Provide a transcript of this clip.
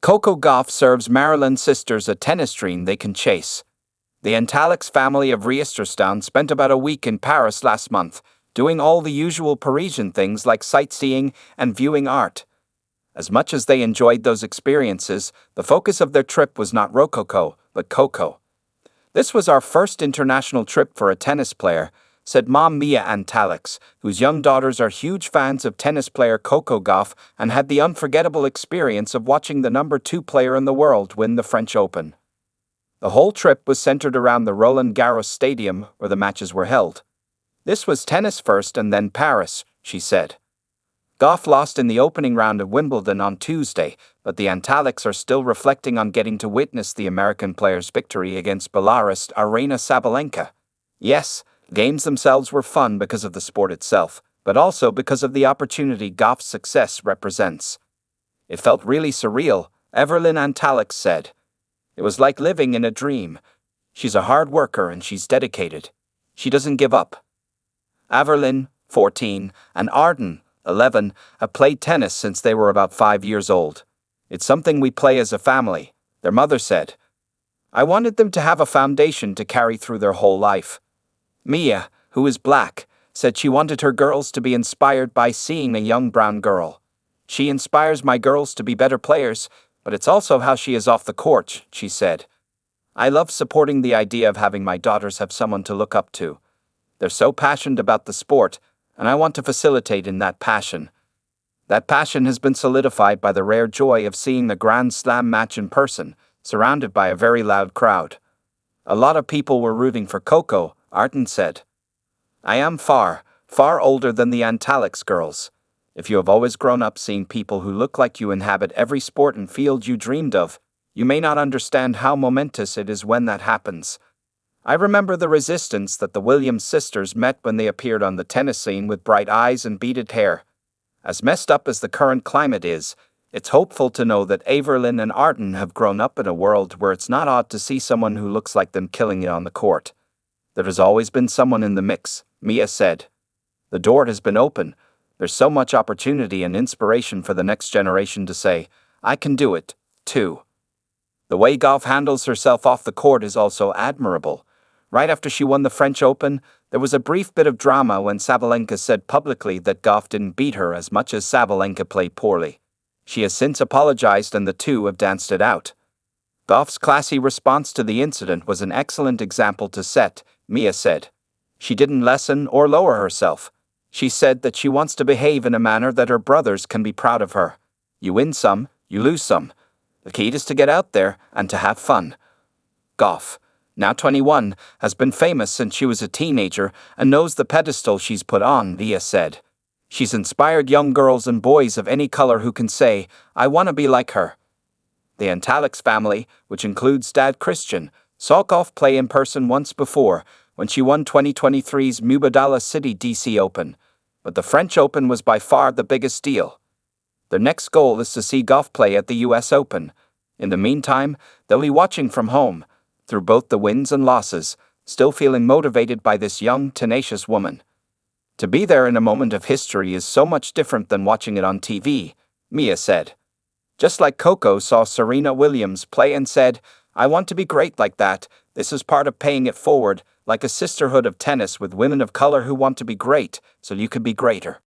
Coco Gauff serves Maryland sisters a tennis dream they can chase. The Antalics family of Reisterstown spent about a week in Paris last month, doing all the usual Parisian things like sightseeing and viewing art. As much as they enjoyed those experiences, the focus of their trip was not rococo, but Coco. "This was our first international trip for a tennis player," said mom Mia Antalics, whose young daughters are huge fans of tennis player Coco Gauff and had the unforgettable experience of watching the #2 player in the world win the French Open. The whole trip was centered around the Roland Garros Stadium where the matches were held. "This was tennis first and then Paris," she said. Gauff lost in the opening round of Wimbledon on Tuesday, but the Antalics are still reflecting on getting to witness the American player's victory against Belarus' Aryna Sabalenka. Yes, games themselves were fun because of the sport itself, but also because of the opportunity Gauff's success represents. "It felt really surreal," Roland Garros said. "It was like living in a dream. She's a hard worker and she's dedicated. She doesn't give up." Roland, 14, and Arden, 11, have played tennis since they were about 5 years old. "It's something we play as a family," their mother said. "I wanted them to have a foundation to carry through their whole life." Mia, who is black, said she wanted her girls to be inspired by seeing a young brown girl. "She inspires my girls to be better players, but it's also how she is off the court," she said. "I love supporting the idea of having my daughters have someone to look up to. They're so passionate about the sport, and I want to facilitate in that passion." That passion has been solidified by the rare joy of seeing the Grand Slam match in person, surrounded by a very loud crowd. "A lot of people were rooting for Coco," Arden said. "I am far, far older than the Antalics girls. If you have always grown up seeing people who look like you inhabit every sport and field you dreamed of, you may not understand how momentous it is when that happens. I remember the resistance that the Williams sisters met when they appeared on the tennis scene with bright eyes and beaded hair. As messed up as the current climate is, it's hopeful to know that Roland and Arden have grown up in a world where it's not odd to see someone who looks like them killing it on the court. There has always been someone in the mix," Mia said. "The door has been open. There's so much opportunity and inspiration for the next generation to say, 'I can do it, too.'" The way Gauff handles herself off the court is also admirable. Right after she won the French Open, there was a brief bit of drama when Sabalenka said publicly that Gauff didn't beat her as much as Sabalenka played poorly. She has since apologized and the two have danced it out. "Gauff's classy response to the incident was an excellent example to set," Mia said. "She didn't lessen or lower herself. She said that she wants to behave in a manner that her brothers can be proud of her. You win some, you lose some. The key is to get out there and to have fun." Gauff, now 21, has been famous since she was a teenager and knows the pedestal she's put on, Mia said. She's inspired young girls and boys of any color who can say, "I want to be like her." The Antalics family, which includes Dad Christian, saw Gauff play in person once before when she won 2023's Mubadala City DC Open, but the French Open was by far the biggest deal. Their next goal is to see Gauff play at the US Open. In the meantime, they'll be watching from home, through both the wins and losses, still feeling motivated by this young, tenacious woman. "To be there in a moment of history is so much different than watching it on TV," Mia said. "Just like Coco saw Serena Williams play and said, 'I want to be great like that,' this is part of paying it forward, like a sisterhood of tennis with women of color who want to be great, so you can be greater."